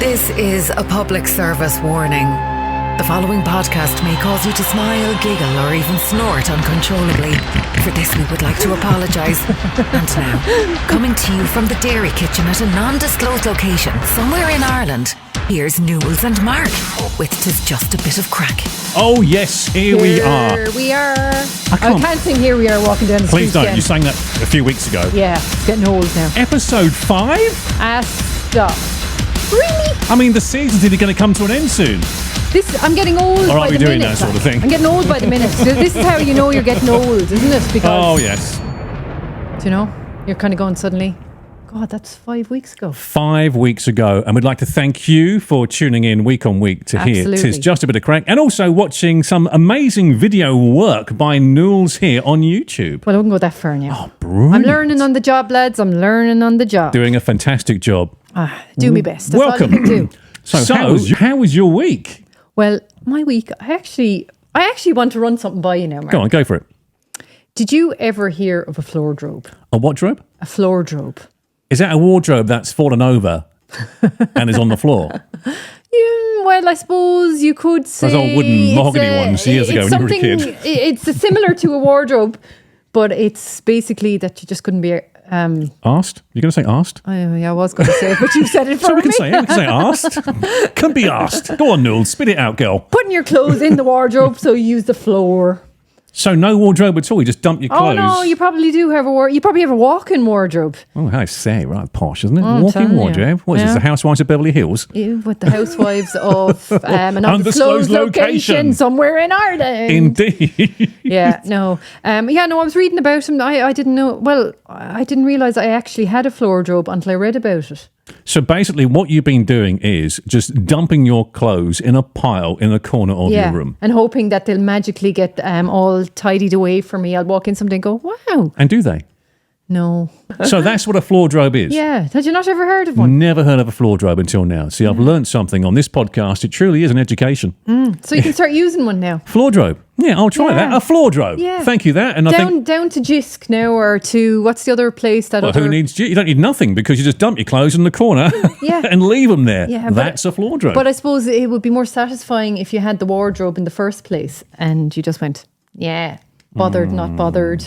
This is a public service warning. The following podcast may cause you to smile, giggle, or even snort uncontrollably. For this, we would like to apologise. And now, coming to you from the dairy kitchen at a non-disclosed location somewhere in Ireland, here's Nules and Mark with "'Tis Just a Bit of Craic." Oh yes, here we are. Here we are. I can't sing "Here We Are" walking down the street. Please don't. Again. You sang that a few weeks ago. Yeah, it's getting old now. Episode 5? Stop. Really? I mean, the season's either going to come to an end soon. I'm getting old. Or are by we the doing minute, that sort of thing? I'm getting old by the minute. So this is how you know you're getting old, isn't it? Because Oh yes. do you know, you're kind of going suddenly. God, that's 5 weeks ago. 5 weeks ago, and we'd like to thank you for tuning in week on week to hear Absolutely. "'Tis Just a Bit of Craic," and also watching some amazing video work by Nules here on YouTube. Well, I wouldn't go that far now. Oh, brilliant. I'm learning on the job, lads. I'm learning on the job. Doing a fantastic job. Do my best. That's Welcome. all you can do. So how was your week? Well, my week, I actually want to run something by you now, Mark. Go on, go for it. Did you ever hear of a floor-drobe? A what drobe? A floor-drobe. Is that a wardrobe that's fallen over and is on the floor? Yeah, well, I suppose you could say... Those old wooden mahogany ones years ago when you were a kid. It's similar to a wardrobe, but it's basically that you just couldn't be... Asked? You're going to say asked? I was going to say it, but you said it for So we me. can say asked. Can be asked. Go on, Nules, spit it out, girl. Putting your clothes in the wardrobe, so you use the floor. So no wardrobe at all. You just dump your clothes. Oh, no, you probably do have you probably have a walk-in wardrobe. Oh, how say, right, posh, isn't it? I'm Walking telling you. wardrobe. What is this? Yeah. The Housewives of Beverly Hills? With the housewives of an Undisclosed undisclosed location somewhere in Ireland. Indeed. Yeah, no. I was reading about him. I didn't know. Well, I didn't realise I actually had a floor-drobe until I read about it. So basically what you've been doing is just dumping your clothes in a pile in a corner of your room. And hoping that they'll magically get all tidied away for me. I'll walk in someday and go, wow. And do they? No. So that's what a floor-drobe is. Yeah. Had you not ever heard of one? Never heard of a floor-drobe until now. See, I've learned something on this podcast. It truly is an education. So you can start using one now. Floor-drobe. Yeah, I'll try that. A floor-drobe. Yeah. Thank you, that. And I think... Down to Jisk now, or to, what's the other place? Well, who needs... You don't need nothing because you just dump your clothes in the corner and leave them there. Yeah, that's a floor-drobe. But I suppose it would be more satisfying if you had the wardrobe in the first place and you just went, bothered, not bothered.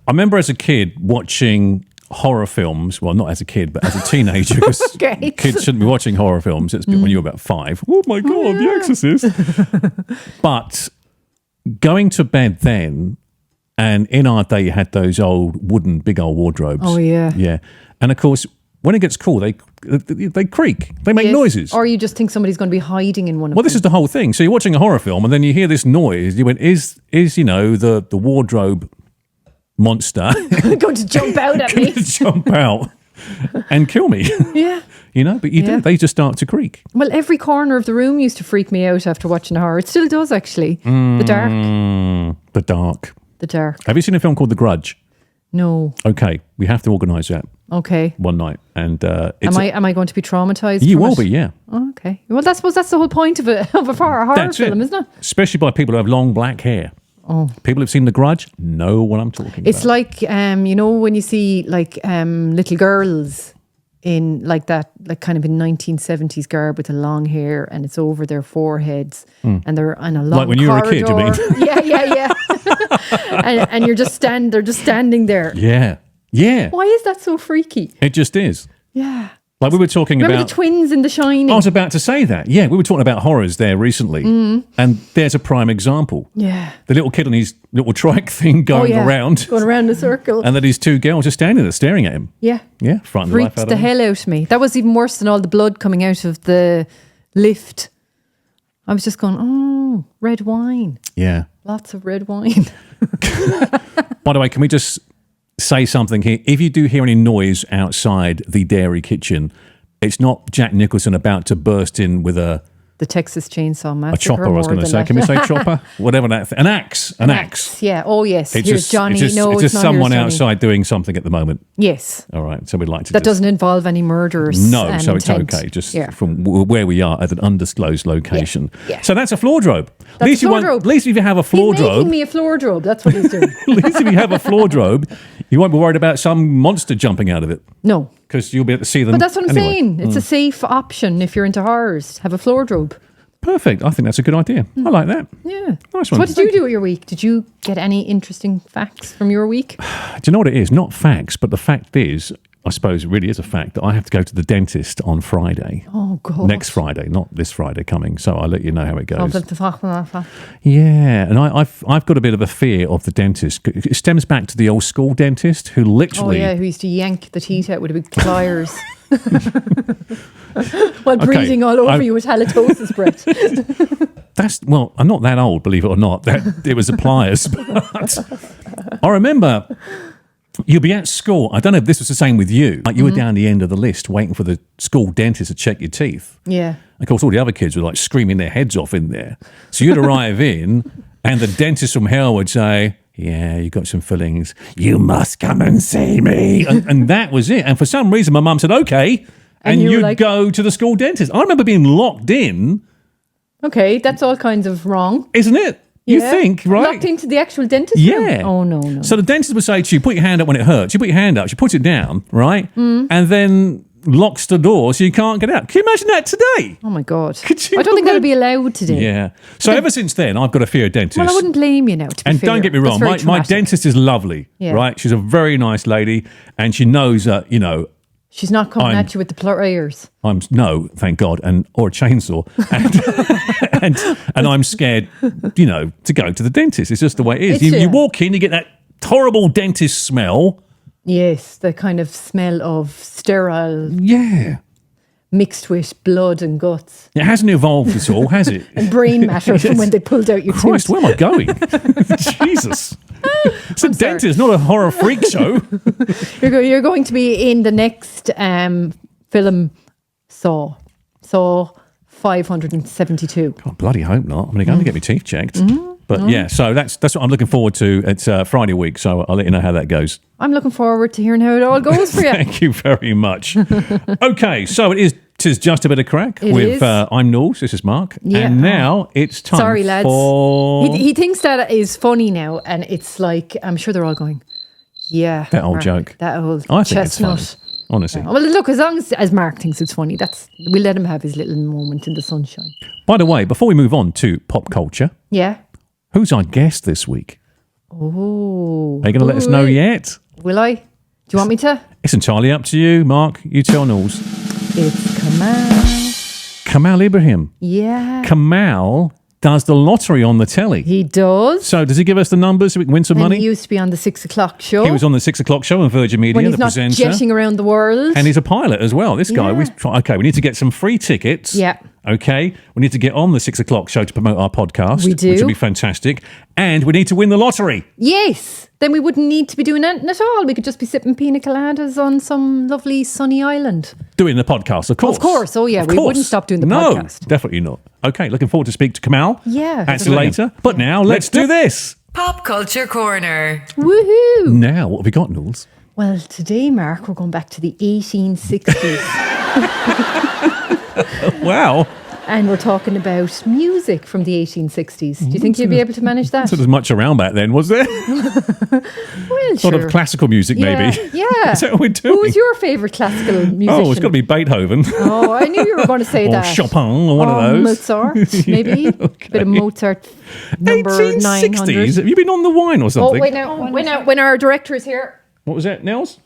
I remember as a kid watching horror films. Well, not as a kid, but as a teenager. Because Okay. kids shouldn't be watching horror films. It's when you were about 5. Oh my God, The Exorcist. But going to bed then, and in our day you had those old wooden, big old wardrobes. Oh, yeah. Yeah. And of course, when it gets cool, they creak. They make Yes. noises. Or you just think somebody's going to be hiding in one of Well, them. this is the whole thing. So you're watching a horror film, and then you hear this noise. You went, is the wardrobe monster going to jump out at me. to jump out and kill me? Yeah. But you don't. They just start to creak. Well, every corner of the room used to freak me out after watching a horror. It still does, actually. The dark. The dark. The dark. Have you seen a film called The Grudge? No. Okay, we have to organise that Okay. one night. And Am I going to be traumatised? you from will it? be, yeah. Oh, okay. Well, I suppose that's the whole point of a horror That's film, it. isn't it? Especially by people who have long black hair. Oh. People who've seen The Grudge know what I'm talking It's about. like, when you see little girls in like that, like kind of in 1970s garb with the long hair and it's over their foreheads and they're on a long Like when you were a kid, you mean? Yeah. and they're just standing there. Yeah. Why is that so freaky? It just is. Yeah. Like we were talking Remember about... the twins in The Shining? I was about to say that. Yeah, we were talking about horrors there recently. And there's a prime example. Yeah. The little kid on his little trike thing going around. Going around in a circle. And then these two girls just standing there staring at him. Yeah. Yeah, frightening the life Freaked out the of him. hell out of me. That was even worse than all the blood coming out of the lift. I was just going, oh, red wine. Yeah. Lots of red wine. By the way, can we just say something here? If you do hear any noise outside the dairy kitchen, it's not Jack Nicholson about to burst in with a The Texas Chainsaw Massacre. chopper, I was going to say. Can we say chopper? Whatever that... An axe. An axe. Yeah. Oh, yes. It's Here's just, Johnny. It's just, No, it's just not someone Here's Johnny. outside doing something at the moment. Yes. All right. So we'd like to That just... doesn't involve any murderers. No, so it's intent. okay. Just Yeah. from where we are at an undisclosed location. Yeah. So that's a floor-drobe. That's a floor-drobe. At least if you have a He's making floor-drobe... me a floor-drobe. That's what he's doing. At least if you have a floor-drobe, you won't be worried about some monster jumping out of it. No. because you'll be able to see them. But that's what I'm anyway. saying. It's a safe option if you're into horrors. Have a wardrobe. Perfect. I think that's a good idea. I like that. Yeah. Nice So one. what did you do with your week? Did you get any interesting facts from your week? Do you know what it is? Not facts, but the fact is, I suppose it really is a fact that I have to go to the dentist on Friday. Oh, God. Next Friday, not this Friday coming. So I'll let you know how it goes. Oh, Yeah, and I've got a bit of a fear of the dentist. It stems back to the old school dentist who literally... yeah, who used to yank the teeth out with a big pliers. While breathing all over you with halitosis breath. I'm not that old, believe it or not. That it was the pliers. But I remember you'll be at school. I don't know if this was the same with you. Like you were down the end of the list waiting for the school dentist to check your teeth. Yeah. Of course, all the other kids were like screaming their heads off in there. So you'd arrive in and the dentist from hell would say, yeah, you got some fillings. You must come and see me. And that was it. And for some reason, my mum said, okay. And you were you'd like, go to the school dentist. I remember being locked in. Okay, that's all kinds of wrong. Isn't it? You Yeah. think, right? Locked into the actual dentist Yeah. room? Oh, no. So the dentist would say to you, put your hand up when it hurts. You put your hand up, she puts it down, right? And then locks the door so you can't get out. Can you imagine that today? Oh, my God. Could you I don't think that'd be allowed today. Yeah. So ever since then, I've got a fear of dentists. Well, I wouldn't blame you now, to be And fair. don't get me That's wrong, very my traumatic. dentist is lovely, Yeah. right? She's a very nice lady, and she knows that, She's not coming at you with the pliers. no, thank God, or a chainsaw, and I'm scared, to go to the dentist. It's just the way it is. You walk in, you get that horrible dentist smell. Yes, the kind of smell of sterile Yeah. mixed with blood and guts It hasn't evolved at all, has it? and brain matter from when they pulled out your Christ, tooth. where am I going? Jesus. It's a dentist, not a horror freak show. You're going to be in the next film, Saw 572. God, bloody hope not. I'm going to get my teeth checked. But yeah, so that's what I'm looking forward to. It's Friday week, so I'll let you know how that goes. I'm looking forward to hearing how it all goes for you. Thank you very much. Okay, so tis just a bit of crack It with is. I'm Nules, this is Mark, Yeah. and now it's time Sorry, lads. for He thinks that is funny now, and it's like, I'm sure they're all going, yeah. That old Mark, joke. That old I think it's chestnut. funny, honestly. Well, look, as long as Mark thinks it's funny, we'll let him have his little moment in the sunshine. By the way, before we move on to pop culture, Yeah. who's our guest this week? Oh. Are you going to let us know yet? Will I? Do you want me to? It's entirely up to you, Mark. You tell Nules. It's Kamal. Kamal Ibrahim. Yeah. Kamal does the lottery on the telly. He does. So does he give us the numbers so we can win some And money? he used to be on the 6 o'clock show. He was on the 6 o'clock show on Virgin Media, when he's the not presenter. jetting around the world. And he's a pilot as well. This guy, Yeah. we need to get some free tickets. Yeah. Okay. We need to get on the 6 o'clock show to promote our podcast. We do. Which would be fantastic. And we need to win the lottery. Yes. Then we wouldn't need to be doing anything at all. We could just be sipping pina coladas on some lovely sunny island. Doing the podcast, of course. Of course. Oh, yeah. Of We course. wouldn't stop doing the No, podcast. definitely not. Okay. Looking forward to speak to Kamal. Yeah. That's later. But now let's do this. Pop Culture Corner. Woohoo. Now, what have we got, Nules? Well, today, Mark, we're going back to the 1860s. Wow. And we're talking about music from the 1860s. Do you think you'd be able to manage that? So there's much around back then, was there? Well, A lot of classical music, maybe. Yeah. Is that what we're doing? Who was your favourite classical musician? Oh, it's got to be Beethoven. Oh, I knew you were going to say or that. Chopin, or one of those. Mozart, maybe. Okay. Bit of Mozart, number 1860s? 900. Have you been on the wine or Oh, something? wait now. When our director is here. What was that, Nels?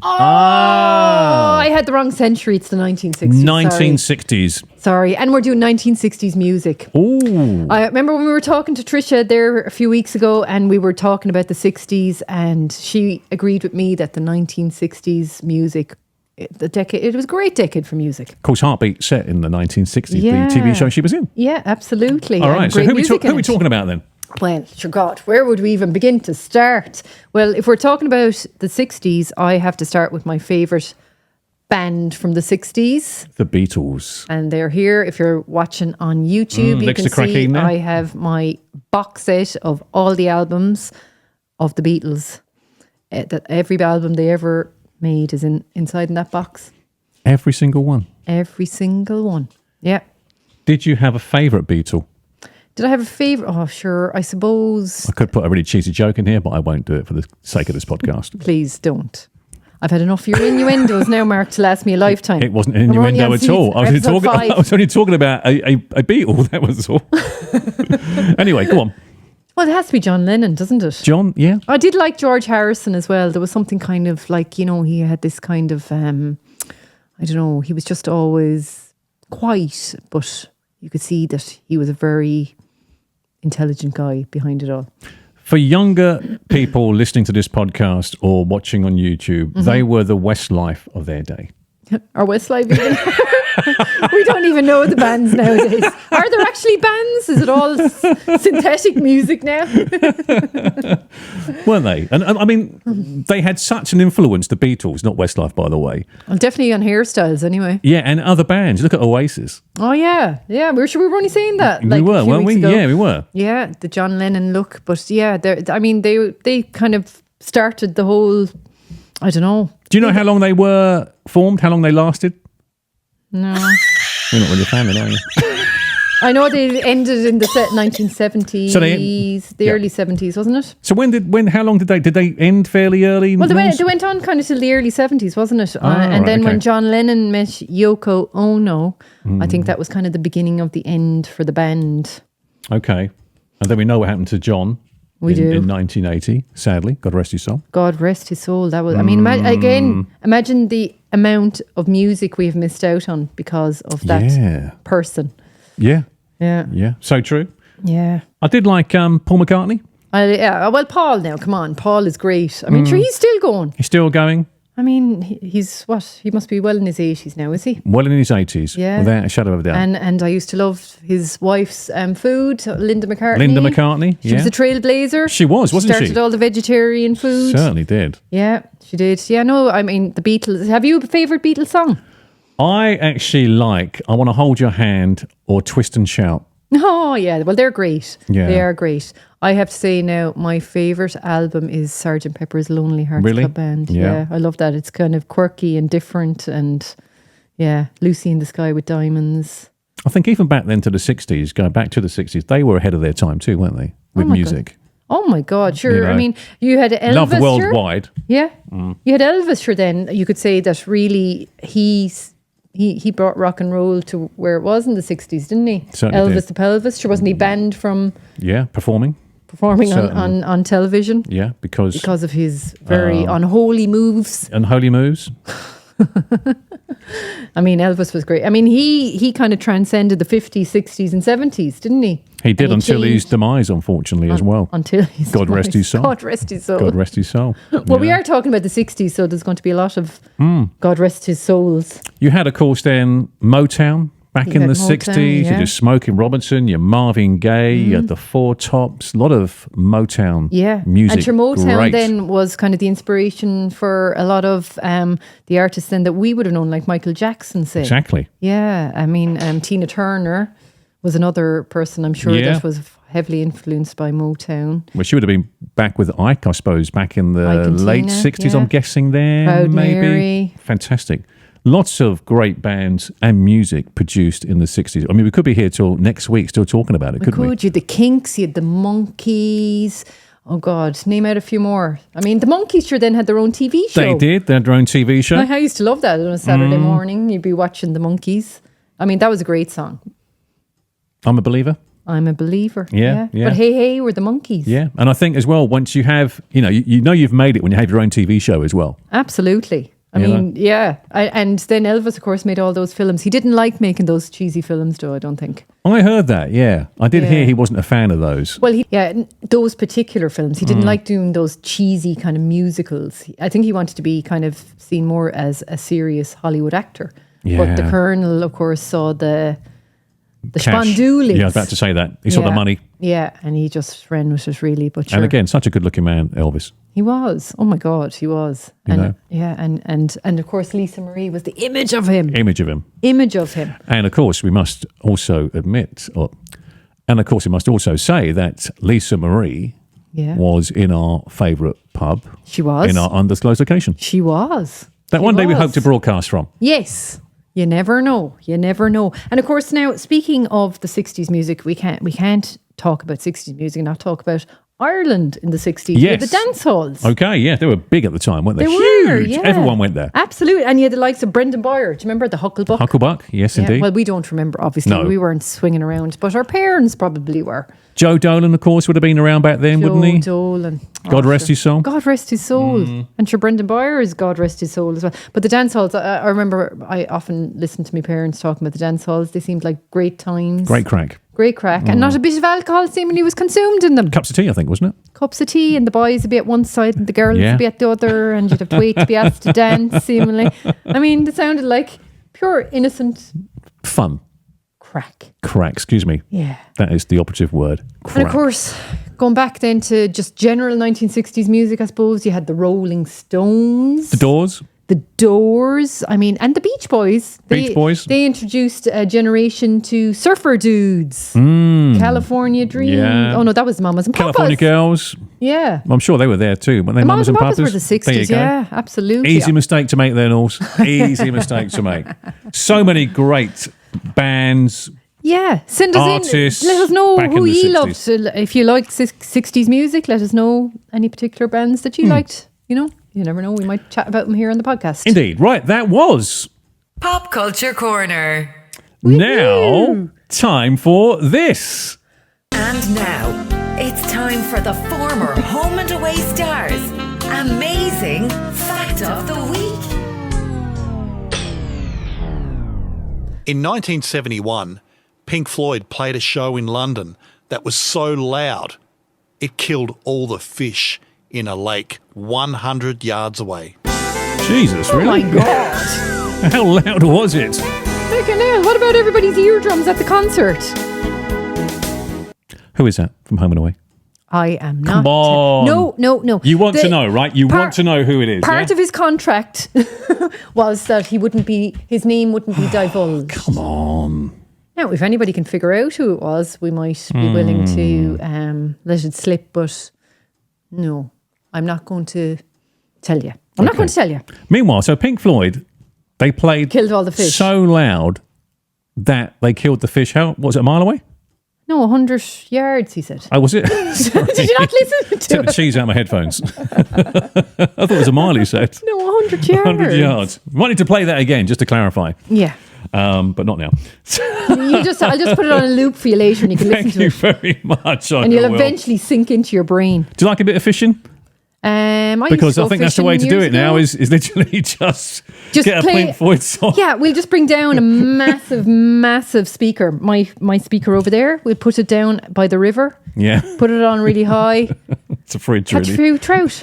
Oh, I had the wrong century. It's the 1960s. 1960s. Sorry. And we're doing 1960s music. Ooh. I remember when we were talking to Trisha there a few weeks ago and we were talking about the 60s and she agreed with me that the 1960s music, it was a great decade for music. Of course, Heartbeat set in the 1960s, Yeah. the TV show she was in. Yeah, absolutely. All And right, so great who music are in we it. talking about then? Well, sure God, where would we even begin to start? Well, if we're talking about the 60s, I have to start with my favourite band from the 60s. The Beatles. And they're here. If you're watching on YouTube, you next can to Craic see there. I have my box set of all the albums of the Beatles. That every album they ever made is inside in that box. Every single one. Every single one. Yeah. Did you have a favourite Beatle? Did I have a favourite? Oh, sure. I suppose. I could put a really cheesy joke in here, but I won't do it for the sake of this podcast. Please don't. I've had enough of your innuendos now, Mark, to last me a lifetime. It wasn't an And we're only innuendo on at all. I episode was only talking about a Beatle. That was all. Anyway, go on. Well, it has to be John Lennon, doesn't it? John, yeah. I did like George Harrison as well. There was something kind of like, he had this kind of, I don't know, he was just always quiet, but you could see that he was a very intelligent guy behind it all. For younger people listening to this podcast or watching on YouTube, they were the Westlife of their day. Or Westlife even. We don't even know the bands nowadays. Are there actually bands? Is it all synthetic music now? Weren't they? And I mean, they had such an influence, the Beatles, not Westlife, by the way. Well, definitely on hairstyles anyway. Yeah, and other bands. Look at Oasis. Oh, yeah. Yeah, we were only saying that. We were, weren't we? Yeah, we were. Yeah, the John Lennon look. But yeah, they kind of started the whole, I don't know. Do you know how long they were formed? How long they lasted? No. You're not really a fan of it, are you? I know they ended in the 1970s, So the early 70s, wasn't it? So how long did they end fairly early? Well, they went on kind of till the early 70s, wasn't it? And then when John Lennon met Yoko Ono, I think that was kind of the beginning of the end for the band. Okay. And then we know what happened to John. We do. In 1980, sadly. God rest his soul. God rest his soul. That was, I mean, imagine the amount of music we've missed out on because of that person. Yeah. Yeah. Yeah. So true. Yeah. I did like Paul McCartney. Well, Paul now, come on. Paul is great. I mean, sure, he's still going. He's still going. I mean, he's what? He must be well in his 80s now, is he? Well in his 80s. Yeah. Without a shadow of a doubt. And I used to love his wife's food, Linda McCartney. Linda McCartney, She was a trailblazer. She was, wasn't she? Started all the vegetarian food. Certainly did. Yeah, she did. Yeah, no, I mean, the Beatles. Have you a favourite Beatles song? I actually like I Want to Hold Your Hand or Twist and Shout. Oh, yeah. Well, they're great. Yeah. They are great. I have to say now, my favourite album is Sgt. Pepper's Lonely Hearts Club Band. Yeah, I love that. It's kind of quirky and different. And yeah, Lucy in the Sky with Diamonds. I think even back then to the 60s, going back to the 60s, they were ahead of their time too, weren't they? With music. God. Oh my God, sure. You know, I mean, you had Elvis. Love the worldwide. Sure. Yeah. You had Elvis, sure, then you could say that really he brought rock and roll to where it was in the 60s, didn't he? Certainly Elvis did. the Pelvis. Sure, wasn't he banned from performing on television? Yeah, because of his very unholy moves. Unholy moves. I mean, Elvis was great. I mean, he kind of transcended the 50s, 60s and 70s, didn't he? He did until his demise, unfortunately, as well. Until his God demise. rest his soul. God rest his soul. God rest his soul. Well, we are talking about the 60s, so there's going to be a lot of God rest his souls. You had, of course, then Motown back in the 60s. You had Smokey Robinson, your Marvin Gaye, you had the Four Tops, a lot of Motown music. And sure, Motown then was kind of the inspiration for a lot of the artists then that we would have known, like Michael Jackson, say. Exactly. Yeah, I mean, Tina Turner was another person, I'm sure, that was heavily influenced by Motown. Well, she would have been back with Ike, I suppose, back in the late 60s, I'm guessing there. Proud maybe. Mary. Fantastic. Lots of great bands and music produced in the 60s. I mean, we could be here till next week still talking about it, couldn't we? You had the Kinks, you had the Monkees. Oh, God, name out a few more. I mean, the Monkees sure then had their own TV show. They did. They had their own TV show. I used to love that on a Saturday morning. You'd be watching the Monkees. I mean, that was a great song. I'm a Believer. I'm a Believer. Yeah. But Hey Hey were the Monkees. Yeah. And I think as well, once you have, you know you've made it when you have your own TV show as well. Absolutely. I mean, yeah. And then Elvis, of course, made all those films. He didn't like making those cheesy films, though, I don't think. I heard that, yeah. I did hear he wasn't a fan of those. Well, those particular films. He didn't like doing those cheesy kind of musicals. I think he wanted to be kind of seen more as a serious Hollywood actor. Yeah. But the Colonel, of course, saw the Cash. spandoolies. Yeah, I was about to say that. He saw the money. Yeah, and he just ran with it, really. But sure. And again, such a good-looking man, Elvis. He was. Oh my God, he was. You know? Yeah, and of course Lisa Marie was the image of him. Image of him. And of course, we must also admit, and of course, we must also say that Lisa Marie was in our favourite pub. She was. In our undisclosed location. She was. That one day we hope to broadcast from. Yes. You never know. You never know. And of course, now, speaking of the 60s music, we can't talk about 60s music and not talk about Ireland in the 60s. Yes. With the dance halls. Okay, yeah, they were big at the time, weren't they? They Huge. were, yeah. Everyone went there. Absolutely. And you had the likes of Brendan Boyer. Do you remember the Hucklebuck? Hucklebuck, yes, Yeah, indeed. well, we don't remember, obviously. No. We weren't swinging around, but our parents probably were. Joe Dolan, of course, would have been around back then, wouldn't he? Joe Dolan. God rest his soul. God rest his soul. And sure, Brendan Boyer is God rest his soul as well. But the dance halls, I remember I often listened to my parents talking about the dance halls. They seemed like great times. Great crack. Great crack. And not a bit of alcohol seemingly was consumed in them. Cups of tea, I think, wasn't it? Cups of tea, and the boys would be at one side and the girls Yeah. would be at the other, and you'd have to wait to be asked to dance, seemingly. I mean, it sounded like pure innocent Fun. crack. Crack, excuse me. Yeah. That is the operative word. Crack. And of course, going back then to just general 1960s music, I suppose, you had the Rolling Stones. The Doors. The Doors, I mean, and the Beach Boys. Beach Boys. They introduced a generation to surfer dudes. California Dream. Yeah. Oh, no, that was Mamas and Papas. California Girls. Yeah. I'm sure they were there too, weren't they? The Mamas and Papas were the 60s, There you go. yeah, absolutely. Easy mistake to make there, Norse. Easy mistake to make. So many great bands. Yeah, send us Artists in. Let us know back in who the you 60s. loved. If you liked 60s music, let us know any particular bands that you liked. You know, you never know. We might chat about them here on the podcast. Indeed. Right, that was Pop Culture Corner. now time for this. And now, it's time for the former home and away stars. Amazing Fact of the Week. In 1971, Pink Floyd played a show in London that was so loud it killed all the fish in a lake 100 yards away. Jesus, Oh really? my God. How loud was it? Fucking hell. What about everybody's eardrums at the concert? Who is that from Home and Away? I am not. Come on. No. You want to know, right? You want to know who it is. Part yeah? of his contract was that his name wouldn't be divulged. Come on. Now, if anybody can figure out who it was, we might be willing to let it slip, but no, I'm not going to tell you. I'm not going to tell you. Meanwhile, so Pink Floyd, they played Killed all the fish. so loud that they killed the fish. How was it, a mile away? No, 100 yards, he said. Oh, was it? Did you not listen to Took the it? cheese out of my headphones. I thought it was a mile, he said. No, 100 yards. 100 yards. Might need to play that again, just to clarify. Yeah. But not now. I'll just put it on a loop for you later and you can listen Thank to you it. very much. And you'll eventually sink into your brain. Do you like a bit of fishing? Because I think that's the way to do it now is literally just get a play- Pink Floyd song. Yeah, we'll just bring down a massive speaker. My speaker over there. We'll put it down by the river. Yeah. Put it on really high. It's a fridge, Catch a really. few trout.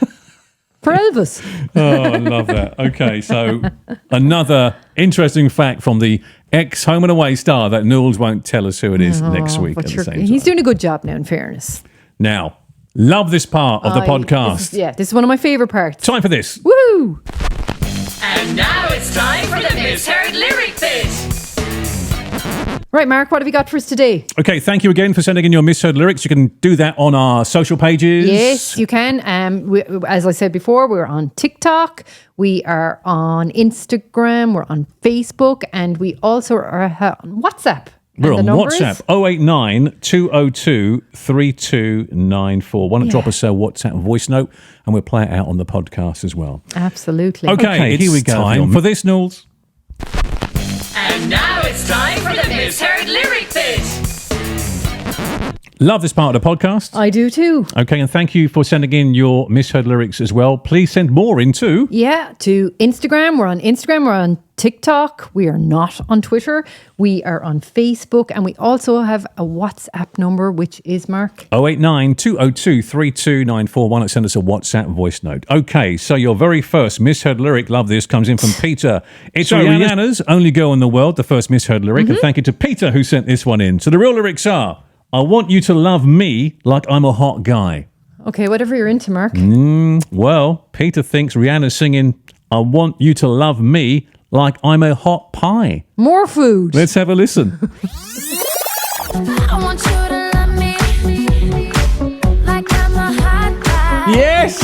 For Elvis. Oh, I love that. Okay, so another interesting fact from the ex-Home and Away star that Nules won't tell us who it is next week at But the same time. he's doing a good job now, in fairness. Now, love this part of the podcast. This is one of my favourite parts. Time for this. Woo! And now it's time for the Misheard Lyric Bit. Right, Mark, what have you got for us today? Okay, thank you again for sending in your misheard lyrics. You can do that on our social pages. Yes, you can. As I said before, we're on TikTok, we are on Instagram, we're on Facebook, and we also are on WhatsApp. We're And on the number WhatsApp, is 089 202 3294. Why not drop us a WhatsApp voice note and we'll play it out on the podcast as well. Absolutely. Okay, here we go. Time for this, Nules. And now it's time for the Misheard Lyric Bit. Love this part of the podcast. I do too. Okay, and thank you for sending in your misheard lyrics as well. Please send more in too. Yeah, to Instagram. We're on Instagram. We're on TikTok. We are not on Twitter. We are on Facebook. And we also have a WhatsApp number, which is, Mark? 089 202 3294. Why not send us a WhatsApp voice note? Okay, so your very first misheard lyric, love this, comes in from Peter. It's So Rihanna's Only Girl in the World, the first misheard lyric. And thank you to Peter who sent this one in. So the real lyrics are, I want you to love me like I'm a hot guy. Okay, whatever you're into, Mark. Well, Peter thinks Rihanna's singing, I want you to love me like I'm a hot pie. More food. Let's have a listen. I want you to love me like I'm a hot pie. Yes!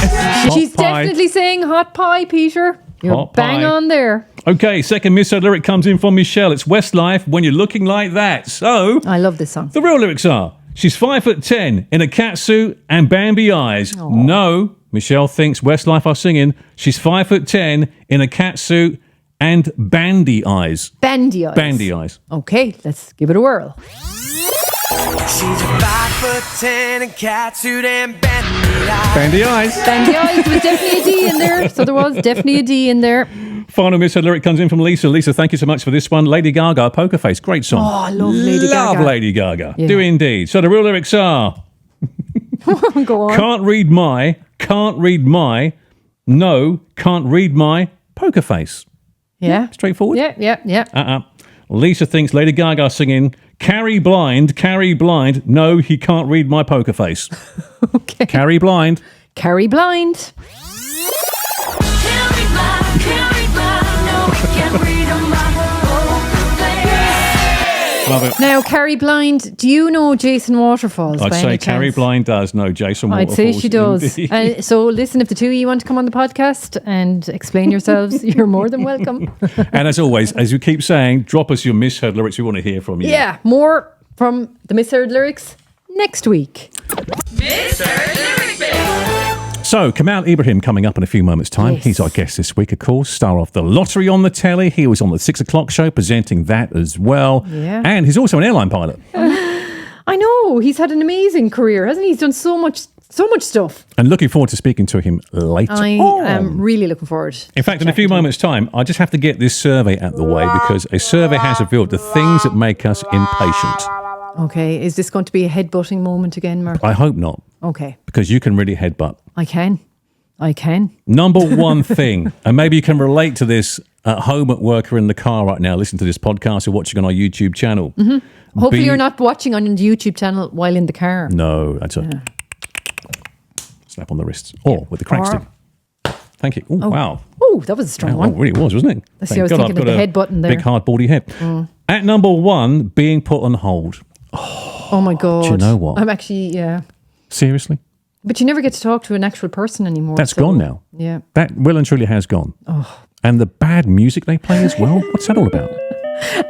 She's Hot pie. definitely saying hot pie, Peter. You're Hot bang pie. on there. Okay, second misheard lyric comes in from Michelle. It's Westlife, When You're Looking Like That. So, I love this song. the real lyrics are, She's 5'10" in a catsuit and Bambi eyes. No, Michelle thinks Westlife are singing. She's 5'10" in a catsuit and bandy eyes. Bandy eyes. Bandy eyes. Okay, let's give it a whirl. She's a 5'10" and catsuit and bandy eyes. Bandy eyes. Bandy eyes. There was definitely a D in there. So there was definitely a D in there. Final Misheard lyric comes in from Lisa. Lisa, thank you so much for this one. Lady Gaga, Poker Face. Great song. Oh, I love Lady Love Gaga. Lady Gaga. Yeah. Do indeed. So the real lyrics are... Go on. Can't read my, no, can't read my poker face. Yeah. Straightforward. Yeah. Lisa thinks Lady Gaga singing, carry blind, no, he can't read my poker face. Okay. Carry blind. Carry blind. Love it. Now, Carrie Blind, do you know Jason Waterfalls? I'd by say any Carrie chance? Blind does know Jason I'd Waterfalls. say she does. Indeed. So listen, if the two of you want to come on the podcast and explain yourselves, you're more than welcome. And as always, as you keep saying, drop us your misheard lyrics. We want to hear from you. Yeah, more from the Misheard lyrics next week. Misheard Lyric Bit. So, Kamal Ibrahim coming up in a few moments' time. Yes. He's our guest this week, of course. Star of the lottery on the telly. He was on the 6 o'clock show presenting that as well. Yeah. And he's also an airline pilot. I know, he's had an amazing career, hasn't he? He's done so much stuff. And looking forward to speaking to him later I on. am really looking forward. In fact, in a few moments' time, I just have to get this survey out the way because a survey has revealed the things that make us impatient. Okay, is this going to be a headbutting moment again, Mark? I hope not, Okay, because you can really headbutt. I can. Number one thing, and maybe you can relate to this at home, at work, or in the car right now, listening to this podcast or watching on our YouTube channel. Mm-hmm. Hopefully you're not watching on the YouTube channel while in the car. No, that's a slap on the wrists. Or with the crack stick. Thank you. Ooh, wow. Oh, that was a strong Oh, one. it really was, wasn't it? Let's see, I was thinking of the head button there. Big hard baldy head. At number one, being put on hold. Oh my God. Do you know what? I'm actually, yeah. Seriously? But you never get to talk to an actual person anymore. That's so- gone now. Yeah. That well and truly has gone. Oh. And the bad music they play as well. What's that all about?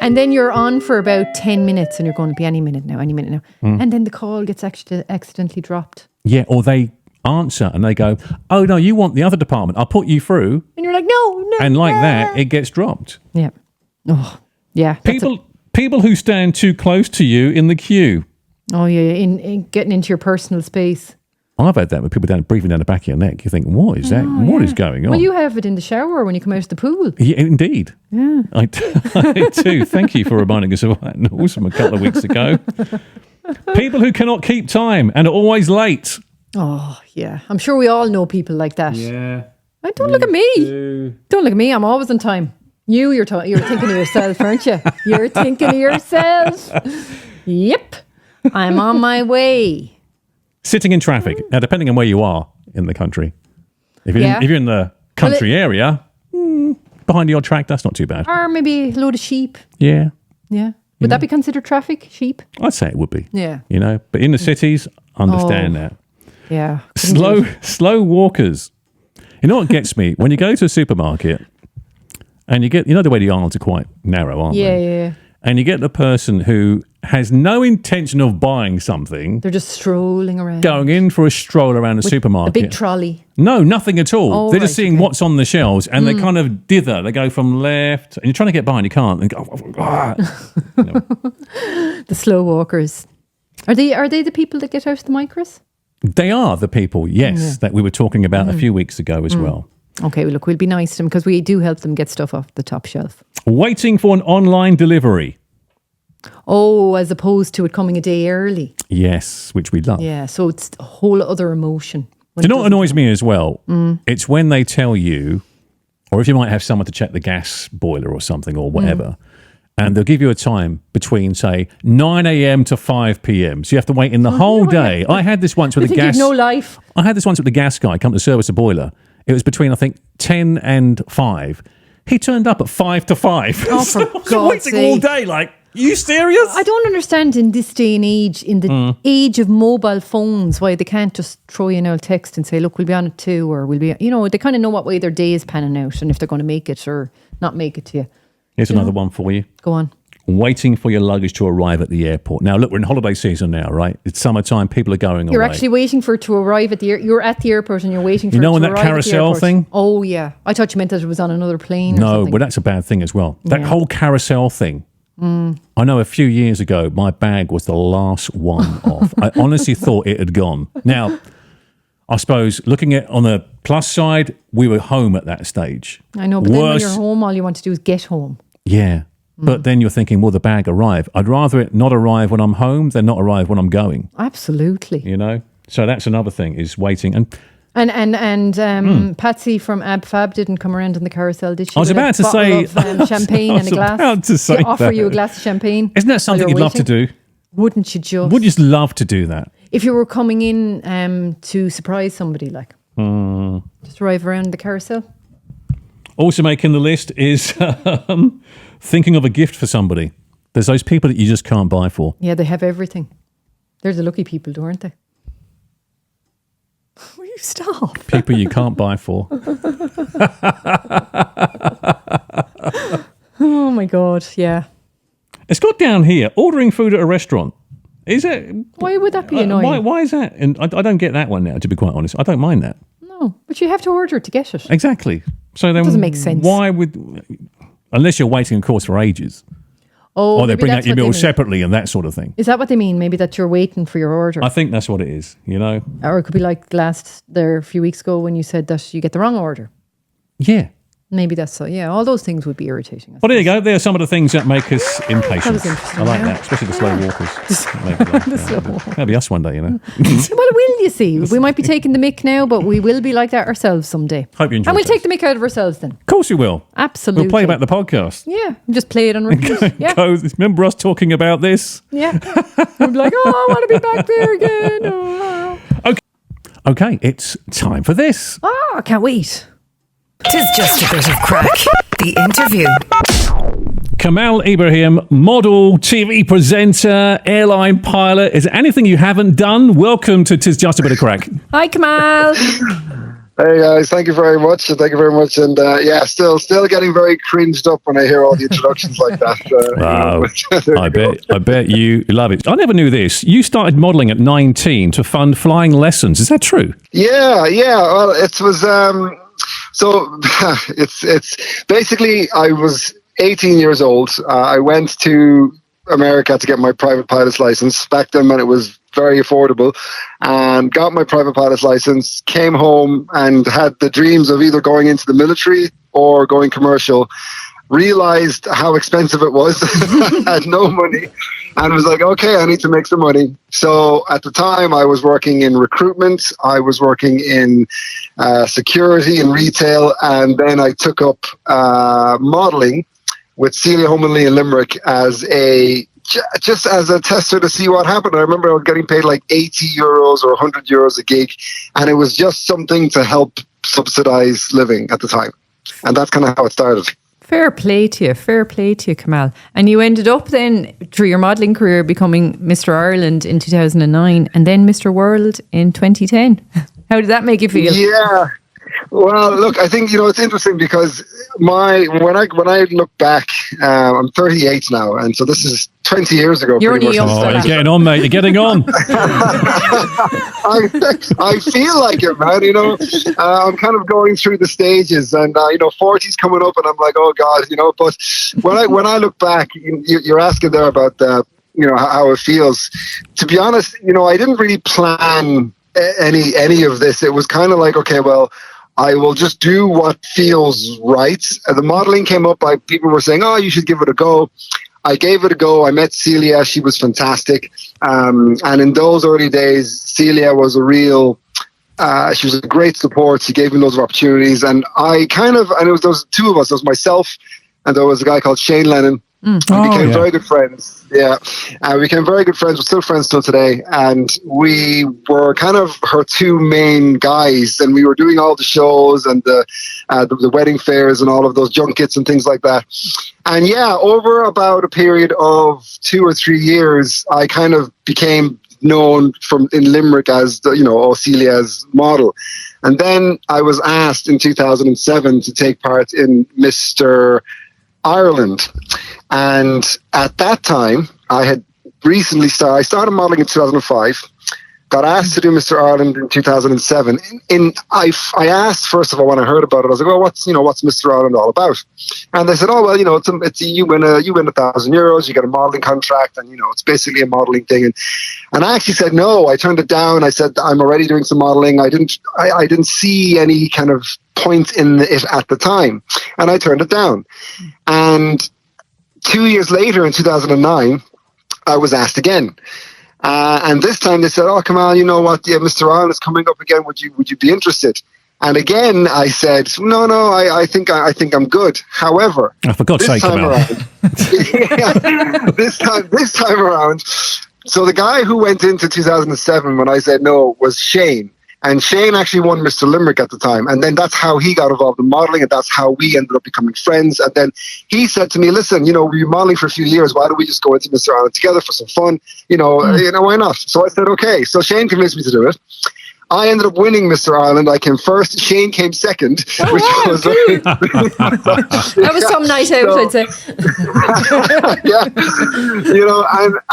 And then you're on for about 10 minutes and you're going to be any minute now. And then the call gets actually accidentally dropped. Yeah, or they answer and they go, oh, no, you want the other department. I'll put you through. And you're like, no. And like that, it gets dropped. Yeah. Oh, yeah. that's People who stand too close to you in the queue. in getting into your personal space. I've had that with people breathing down the back of your neck. You think, what is that? What is going on? Well, you have it in the shower when you come out of the pool. Yeah, indeed. Yeah. I do. Thank you for reminding us of that, Nules, from a couple of weeks ago. People who cannot keep time and are always late. Oh, yeah. I'm sure we all know people like that. Yeah. Don't look at me. Don't look at me. I'm always on time. You're thinking of yourself, aren't you? You're thinking of yourself. Yep. I'm on my way. Sitting in traffic. Now, depending on where you are in the country. If you're in the country area, behind your track, that's not too bad. Or maybe a load of sheep. Yeah. Yeah. Would that be considered traffic? Sheep? I'd say it would be. Yeah. You know, but in the cities, understand that. Yeah. Slow walkers. You know what gets me? When you go to a supermarket and you get, the way the aisles are quite narrow, aren't they? Yeah. And you get the person who has no intention of buying something, They're just strolling around. going in for a stroll around the A supermarket. big trolley. No, nothing at all. Oh, They're just right, seeing okay. what's on the shelves and they kind of dither. They go from left and you're trying to get by and you can't. And go, The slow walkers. Are they the people that get out of the micros? They are the people, yes, that we were talking about a few weeks ago as well. Okay, well, look, we'll be nice to them because we do help them get stuff off the top shelf. Waiting for an online delivery. Oh, as opposed to it coming a day early. Yes, which we love. Yeah, so it's a whole other emotion. Do you know what annoys me as well? It's when they tell you, or if you might have someone to check the gas boiler or something or whatever, and they'll give you a time between, say, 9 a.m. to 5 p.m. So you have to wait in the whole day. I had this once with I the think gas. you've no life. I had this once with the gas guy come to service a boiler. It was between, I think, 10 and 5. He turned up at 5 to 5. Oh, So for I was God's waiting all sake. day. Like, you serious? I don't understand in this day and age, in the age of mobile phones, why they can't just throw you an old text and say, look, we'll be on at 2 or we'll be, they kind of know what way their day is panning out and if they're going to make it or not make it to you. Here's another one for you. Go on. waiting for your luggage to arrive at the airport. Now, look, we're in holiday season now, right? It's summertime. People are going You're away. actually waiting for it to arrive at the you're at the airport and you're waiting for it to on arrive that at the carousel airport. thing? Oh, yeah. I thought you meant that it was on another plane or No, something. but that's a bad thing as well. That whole carousel thing. I know a few years ago, my bag was the last one off. I honestly thought it had gone. Now, I suppose looking at on the plus side, we were home at that stage. I know, but then when Worse- you're home, all you want to do is get home. Yeah. But then you're thinking, will the bag arrive? I'd rather it not arrive when I'm home than not arrive when I'm going, Absolutely. you know? So that's another thing is waiting. And Patsy from Ab Fab didn't come around in the carousel, did she? I was With a about to bottle say- of, champagne I and a was glass. about to say offer you a that. glass of champagne. isn't that while something you're you'd love to waiting? do? Wouldn't you just? Would you just love to do that? If you were coming in to surprise somebody, like just arrive around the carousel. Also making the list is thinking of a gift for somebody. There's those people that you just can't buy for. Yeah, they have everything. They're the lucky people, aren't they? Will you stop? People you can't buy for. Oh my God, yeah. It's got down here, ordering food at a restaurant. Is it? Why would that be annoying? Why is that? And I don't get that one now, to be quite honest. I don't mind that. No, but you have to order to get it. Exactly. So then Doesn't make sense. Why would... Unless you're waiting, of course, for ages. Oh, Or they maybe bring out that's your what they meal mean. separately and that sort of thing. Is that what they mean? Maybe that you're waiting for your order. I think that's what it is, you know? Or it could be like a few weeks ago when you said that you get the wrong order. Yeah. Maybe that's so. Yeah, all those things would be irritating. Well, there you go. There are some of the things that make us impatient. That was interesting, I like yeah. that, especially the slow walkers. That'll be us one day, you know. Well, will you see? We might be taking the mick now, but we will be like that ourselves someday. Hope you enjoy And we'll it. take the mick out of ourselves then. Of course we will. Absolutely. We'll play back the podcast. Yeah, just play it on repeat. Yeah, Go, remember us talking about this? yeah. We'll be like, oh, I want to be back there again. Oh, Okay, it's time for this. I can't wait. 'Tis just a bit of crack. The interview. Kamal Ibrahim, model, TV presenter, airline pilot. Is there anything you haven't done? Welcome to 'Tis Just a Bit of Crack. Hi, Kamal. Hey guys, thank you very much. Thank you very much. And yeah, still getting very cringed up when I hear all the introductions like that. Wow. I bet you love it. I never knew this. You started modelling at 19 to fund flying lessons. Is that true? Yeah. Well, it was so it's basically I was 18 years old. I went to America to get my private pilot's license back then when it was very affordable, and got my private pilot's license, came home and had the dreams of either going into the military or going commercial. Realized how expensive it was. Had no money and was like, okay, I need to make some money. So at the time I was working in recruitment, I was working in security and retail, and then I took up modelling with Celia Home and Lee in Limerick as just as a tester to see what happened. I remember I was getting paid like €80 or €100 a gig, and it was just something to help subsidize living at the time. And that's kind of how it started. Fair play to you, Kamal. And you ended up then, through your modelling career, becoming Mr. Ireland in 2009 and then Mr. World in 2010. How did that make you feel? Yeah. Well, look, I think, it's interesting because when I look back, I'm 38 now, and so this is 20 years ago. You're pretty only much. young. Oh, you're getting on, mate. You're getting on. I feel like it, man. I'm kind of going through the stages, and 40's coming up, and I'm like, oh God, But when I look back, you're asking there about how it feels. To be honest, I didn't really plan any of this. It was kind of like, okay, well, I will just do what feels right. The modeling came up. People were saying, oh, you should give it a go. I gave it a go. I met Celia. She was fantastic. And in those early days, Celia was she was a great support. She gave me loads of opportunities. And and it was those two of us. There was myself and there was a guy called Shane Lennon. We became very good friends. Yeah. We became very good friends. We're still friends till today. And we were kind of her two main guys. And we were doing all the shows and the wedding fairs and all of those junkets and things like that. And yeah, over about a period of 2 or 3 years, I kind of became known in Limerick as Celia's model. And then I was asked in 2007 to take part in Mr. Ireland. And at that time, I had recently I started modeling in 2005. Got asked to do Mr. Ireland in 2007. I asked, first of all, when I heard about it, I was like, well, what's Mr. Ireland all about? And they said, oh, well, you win €1,000, you get a modeling contract, and, it's basically a modeling thing. And I actually said no. I turned it down. I said, I'm already doing some modeling. I didn't see any kind of point in it at the time. And I turned it down. And 2 years later, in 2009, I was asked again. And this time they said, oh, Kamal, you know what? Yeah, Mr. Ireland is coming up again. Would you be interested? And again, I said, no, I think I'm good. However, for God's sake, Kamal. this time around, so the guy who went into 2007 when I said no was Shane. And Shane actually won Mr. Limerick at the time. And then that's how he got involved in modelling, and that's how we ended up becoming friends. And then he said to me, listen, we've been modelling for a few years. Why don't we just go into Mr. Ireland together for some fun? Why not? So I said, okay. So Shane convinced me to do it. I ended up winning Mr. Ireland. I came first. Shane came second, which was that was some night out, I'd say. Yeah,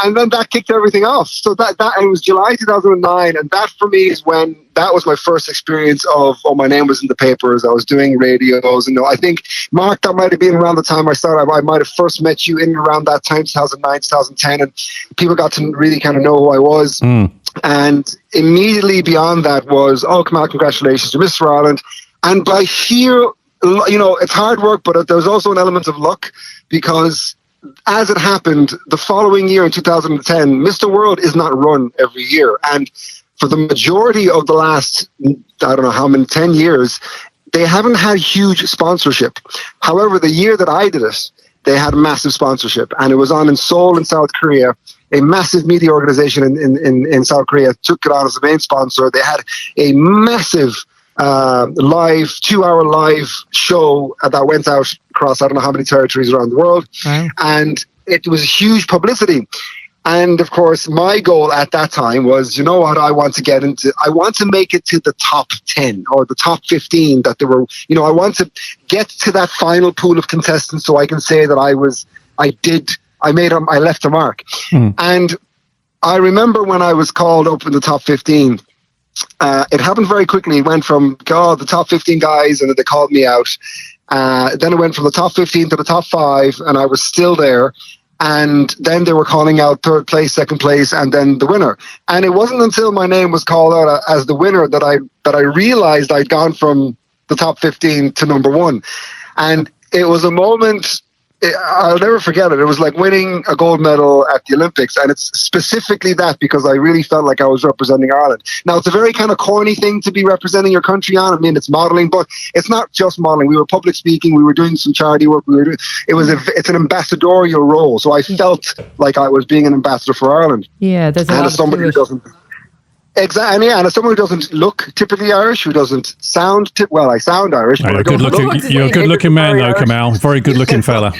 and then that kicked everything off. So that it was July 2009, and that for me is when that was my first experience of my name was in the papers. I was doing radios, and I think Mark, that might have been around the time I started. I might have first met you in around that time, 2009, 2010, and people got to really kind of know who I was. And immediately beyond that was, oh, Kamal, congratulations to Mr. Ireland. And by sheer, it's hard work, but there's also an element of luck, because as it happened, the following year in 2010, Mr. World is not run every year. And for the majority of the last, I don't know how many, 10 years, they haven't had huge sponsorship. However, the year that I did it, they had massive sponsorship, and it was on in Seoul in South Korea. A massive media organization in South Korea took it on as the main sponsor. They had a massive live 2-hour live show that went out across I don't know how many territories around the world. Wow. And it was huge publicity. And of course, my goal at that time was, I want to make it to the top 10 or the top 15 that there were, I want to get to that final pool of contestants so I can say that I left a mark. And I remember when I was called up in the top 15, it happened very quickly. It went from, the top 15 guys, and then they called me out. Then it went from the top 15 to the top 5, and I was still there. And then they were calling out third place, second place, and then the winner. And it wasn't until my name was called out as the winner that I realized I'd gone from the top 15 to number 1. And it was a moment, I'll never forget it. It was like winning a gold medal at the Olympics. And it's specifically that because I really felt like I was representing Ireland. Now, it's a very kind of corny thing to be representing your country on. I mean, it's modelling, but it's not just modelling. We were public speaking. We were doing some charity work. It's an ambassadorial role. So I felt like I was being an ambassador for Ireland. Yeah, there's a lot as somebody who doesn't. Exactly, and as someone who doesn't look typically Irish, who doesn't sound I sound Irish. You're a good-looking man, though, Kamal. Very good-looking fella.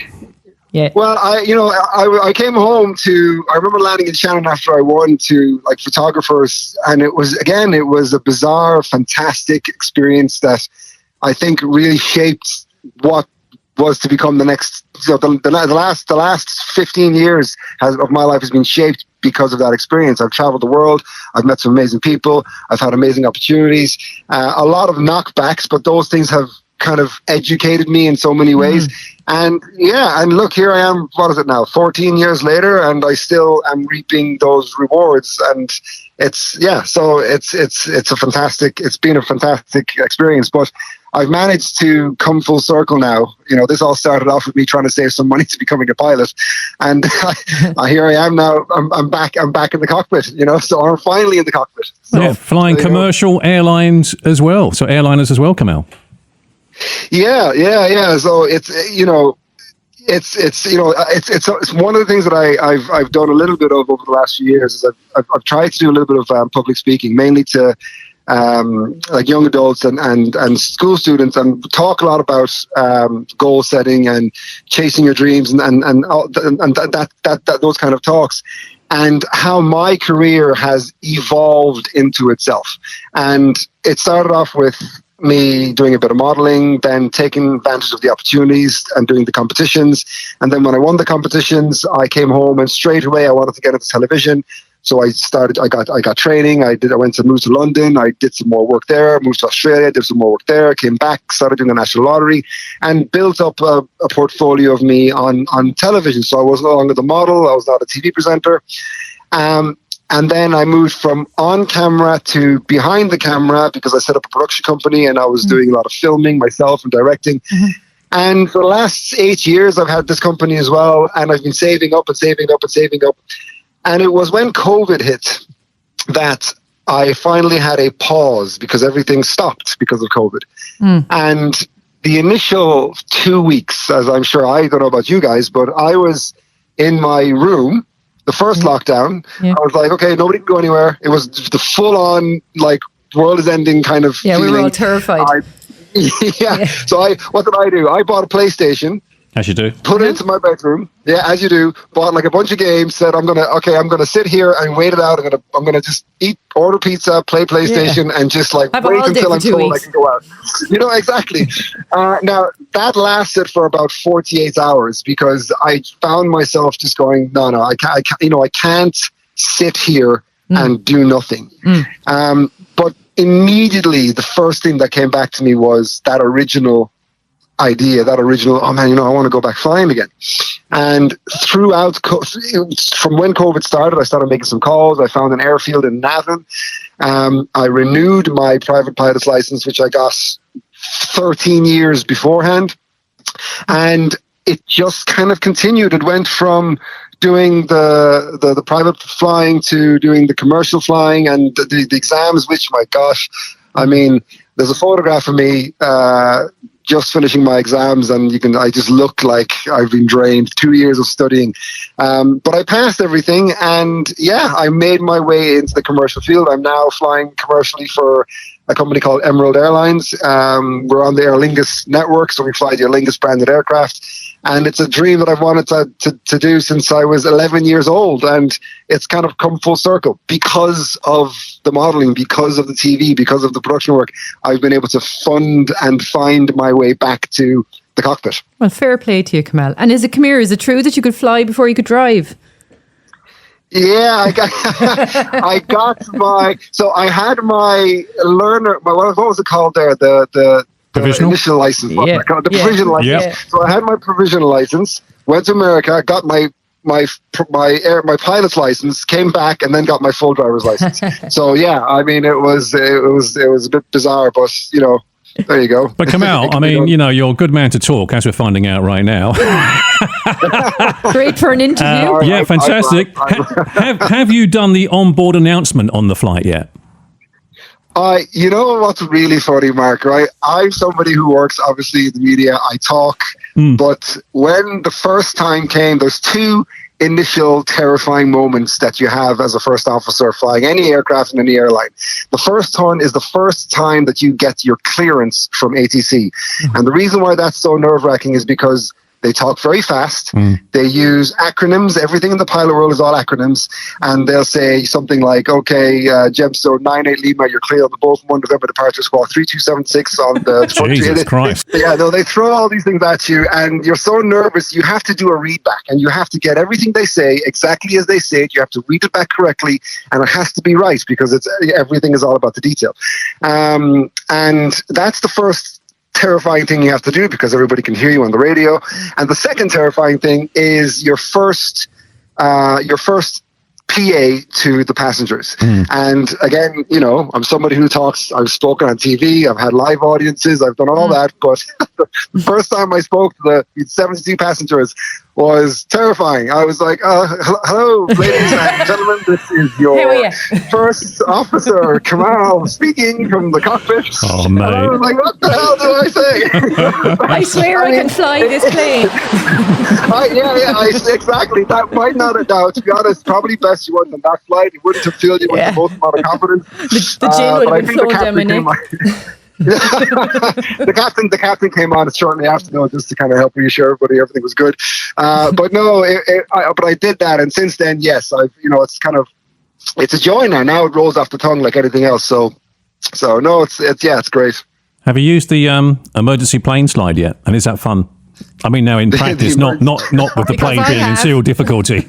Yeah. Well, I came home I remember landing in Shannon after I won to photographers, and it was a bizarre, fantastic experience that I think really shaped what was to become the next. The last 15 years of my life has been shaped because of that experience. I've traveled the world. I've met some amazing people. I've had amazing opportunities. A lot of knockbacks, but those things have kind of educated me in so many ways. And look, here I am, what is it now, 14 years later, and I still am reaping those rewards. And it's been a fantastic experience, but I've managed to come full circle now. This all started off with me trying to save some money to becoming a pilot, and here I am now. I'm back in the cockpit. So I'm finally in the cockpit. So, flying commercial airlines as well. So airliners as well, Kamal. Yeah. So it's one of the things that I've done a little bit of over the last few years. Is I've tried to do a little bit of public speaking, mainly to young adults and school students, and talk a lot about goal setting and chasing your dreams and that those kind of talks, and how my career has evolved into itself. And it started off with me doing a bit of modeling, then taking advantage of the opportunities and doing the competitions. And then when I won the competitions, I came home and straight away I wanted to get into television. So I got training. I moved to London. I did some more work there, moved to Australia, did some more work there, came back, started doing the National Lottery, and built up a portfolio of me on television. So I was no longer the model. I was not a TV presenter. And then I moved from on camera to behind the camera because I set up a production company and I was doing a lot of filming myself and directing. And for the last 8 years, I've had this company as well. And I've been saving up and saving up and saving up. And it was when COVID hit that I finally had a pause because everything stopped because of COVID. And the initial 2 weeks, as I'm sure, I don't know about you guys, but I was in my room, the first lockdown. I was like, okay, nobody can go anywhere. It was the full on, like, world is ending kind of feeling. We were all terrified. So what did I do? I bought a PlayStation. As you do. Put it into my bedroom. Yeah, as you do. Bought like a bunch of games. Said I'm gonna sit here and wait it out. I'm gonna just order pizza, play PlayStation, and just like wait until I'm told I can go out. Exactly. Now that lasted for about 48 hours because I found myself just going, no, I can't sit here and do nothing. But immediately the first thing that came back to me was that original idea, oh man, I want to go back flying again. And throughout, from when COVID started, I started making some calls. I found an airfield in Navan. I renewed my private pilot's license, which I got 13 years beforehand. And it just kind of continued. It went from doing the private flying to doing the commercial flying and the exams, which, my gosh, I mean, there's a photograph of me just finishing my exams, and I just look like I've been drained. 2 years of studying, but I passed everything, and I made my way into the commercial field. I'm now flying commercially for a company called Emerald Airlines. We're on the Aer Lingus network, so we fly the Aer Lingus branded aircraft. And it's a dream that I've wanted to do since I was 11 years old. And it's kind of come full circle because of the modeling, because of the TV, because of the production work. I've been able to fund and find my way back to the cockpit. Well, fair play to you, Kamal. And is it true that you could fly before you could drive? Yeah, I had my learner, what was it called there? The provisional? Initial license. The provisional license. Yeah. So I had my provisional license, went to America, got my pilot's license, came back, and then got my full driver's license. So I mean, it was a bit bizarre, but there you go. But Kamal, I mean, you're a good man to talk, as we're finding out right now. Great for an interview. Fantastic. Have you done the onboard announcement on the flight yet? You know what's really funny, Mark, right? I'm somebody who works, obviously, in the media. I talk. But when the first time came, there's two initial terrifying moments that you have as a first officer flying any aircraft in any airline. The first one is the first time that you get your clearance from ATC. And the reason why that's so nerve-wracking is because they talk very fast. They use acronyms. Everything in the pilot world is all acronyms. And they'll say something like, okay, Gemstone 98 Lima, you're clear on the Bolton 1 November departure squawk 3276 on the... Jesus Christ. They throw all these things at you, and you're so nervous, you have to do a read back, and you have to get everything they say exactly as they say it. You have to read it back correctly, and it has to be right, because everything is all about the detail. And that's the first terrifying thing you have to do, because everybody can hear you on the radio. And the second terrifying thing is your first PA to the passengers. And again, I'm somebody who talks. I've spoken on TV, I've had live audiences, I've done all that, but the first time I spoke to the 72 passengers was terrifying. I was like, hello, ladies and gentlemen, this is your first officer, Kamal, speaking from the cockpit. Oh, mate. And I was like, what the hell do I say? I swear I can fly this plane. Exactly. That might not have doubt. To be honest, probably best you weren't on that flight. It wouldn't have filled you with the most amount of confidence. The gin would have been flowing down my neck. The captain came on shortly after, though, just to kind of help reassure everybody everything was good. But no, but I did that, and since then, yes, it's a joy now. Now it rolls off the tongue like anything else. So no, it's great. Have you used the emergency plane slide yet? And is that fun? I mean, now in practice, not with the plane I being in have. serial difficulty.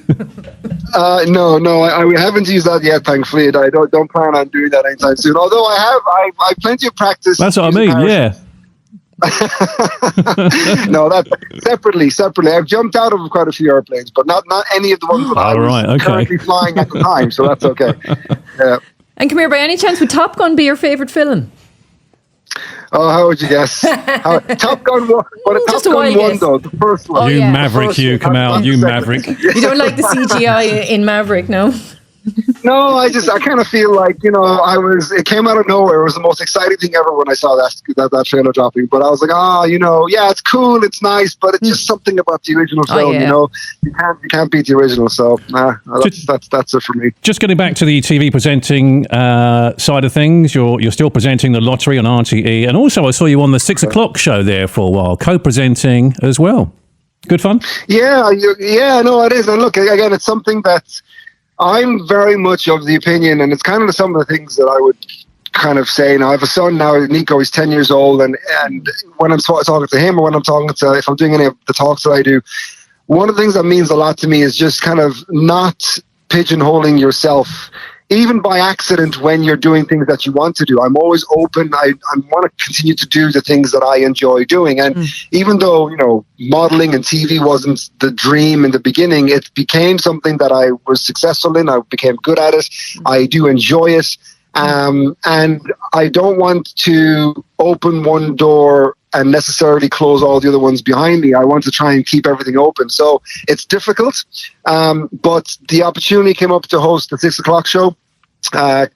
No, I haven't used that yet, thankfully. I don't plan on doing that anytime soon. Although I have plenty of practice. That's what I mean. Yeah. No, that's separately. I've jumped out of quite a few airplanes, but not any of the ones that I was currently flying at the time. So that's okay. Yeah. And come here, by any chance, would Top Gun be your favourite film? Oh, how would you guess? Top Gun 1. But Top Just a Gun wild 1, guess. though, the first one. Oh, You yeah. maverick, you, Kamal. You maverick. You don't like the CGI in Maverick, no? No, I kind of feel like, it came out of nowhere. It was the most exciting thing ever when I saw that trailer dropping. But I was like, yeah, it's cool, it's nice, but it's just something about the original film, yeah. You can't beat the original. So that's it for me. Just getting back to the TV presenting side of things, you're still presenting the lottery on RTE, and also I saw you on the 6 o'clock show there for a while, co-presenting as well. Good fun? Yeah, no, it is. And look, again, it's something that I'm very much of the opinion, and it's kind of some of the things that I would kind of say. Now, I have a son now, Nico, he's 10 years old, and when I'm talking to him, or when I'm talking to, if I'm doing any of the talks that I do, one of the things that means a lot to me is just kind of not pigeonholing yourself, even by accident, when you're doing things that you want to do. I'm always open. I want to continue to do the things that I enjoy doing. And even though, modeling and TV wasn't the dream in the beginning, it became something that I was successful in. I became good at it. I do enjoy it. And I don't want to open one door and necessarily close all the other ones behind me. I want to try and keep everything open. So it's difficult. But the opportunity came up to host the 6 o'clock show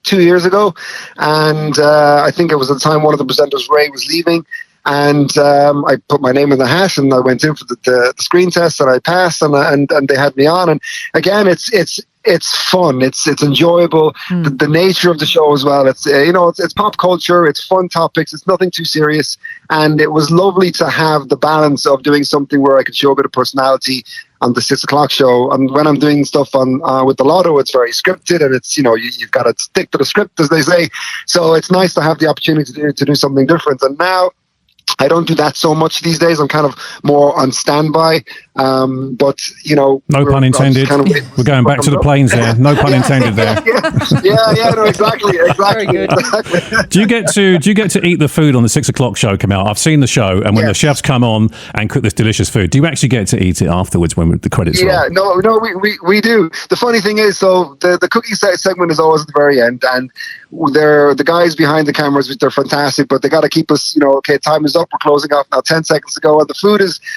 2 years ago. And I think it was at the time one of the presenters, Ray, was leaving. And I put my name in the hat, and I went in for the screen test, and I passed, and they had me on. And again, it's fun, it's enjoyable. The nature of the show as well. It's pop culture, it's fun topics, it's nothing too serious, and it was lovely to have the balance of doing something where I could show a bit of personality on the 6 o'clock show. And when I'm doing stuff on with the lotto, it's very scripted, and it's you've got to stick to the script, as they say. So it's nice to have the opportunity to do something different. And now I don't do that so much these days. I'm kind of more on standby. But, no pun intended. We're going back to the planes there. No pun intended there. No, exactly. Very good. Exactly. Do you get to eat the food on the 6 o'clock show, Kamal? I've seen the show, and when the chefs come on and cook this delicious food, do you actually get to eat it afterwards when the credits roll? Yeah, no, we do. The funny thing is, so the cooking segment is always at the very end, and the guys behind the cameras, they're fantastic, but they got to keep us, okay, time is up, we're closing off now, 10 seconds to go, and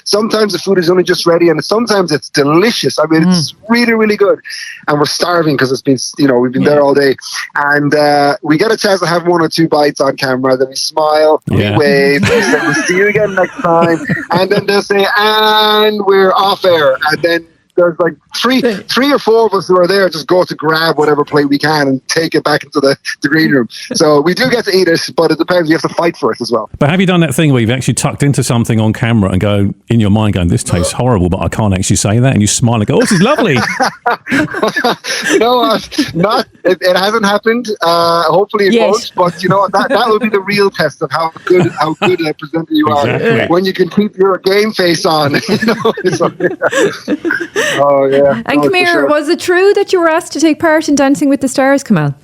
sometimes the food is only just ready, and sometimes it's delicious. I mean, it's really, really good, and we're starving because it's been, we've been there all day, and we get a chance to have one or two bites on camera, then we smile, we wave, we say, we'll see you again next time, and then they'll say, and we're off air, and then there's like three or four of us who are there just go to grab whatever plate we can and take it back into the green room. So we do get to eat it, but it depends. You have to fight for it as well. But have you done that thing where you've actually tucked into something on camera and go in your mind going, this tastes horrible, but I can't actually say that, and you smile and go, oh, this is lovely? It hasn't happened. Hopefully it won't. But that will be the real test of how good a presenter you are when you can keep your game face on. Oh yeah. And come here, was it true that you were asked to take part in Dancing with the Stars, Kamal?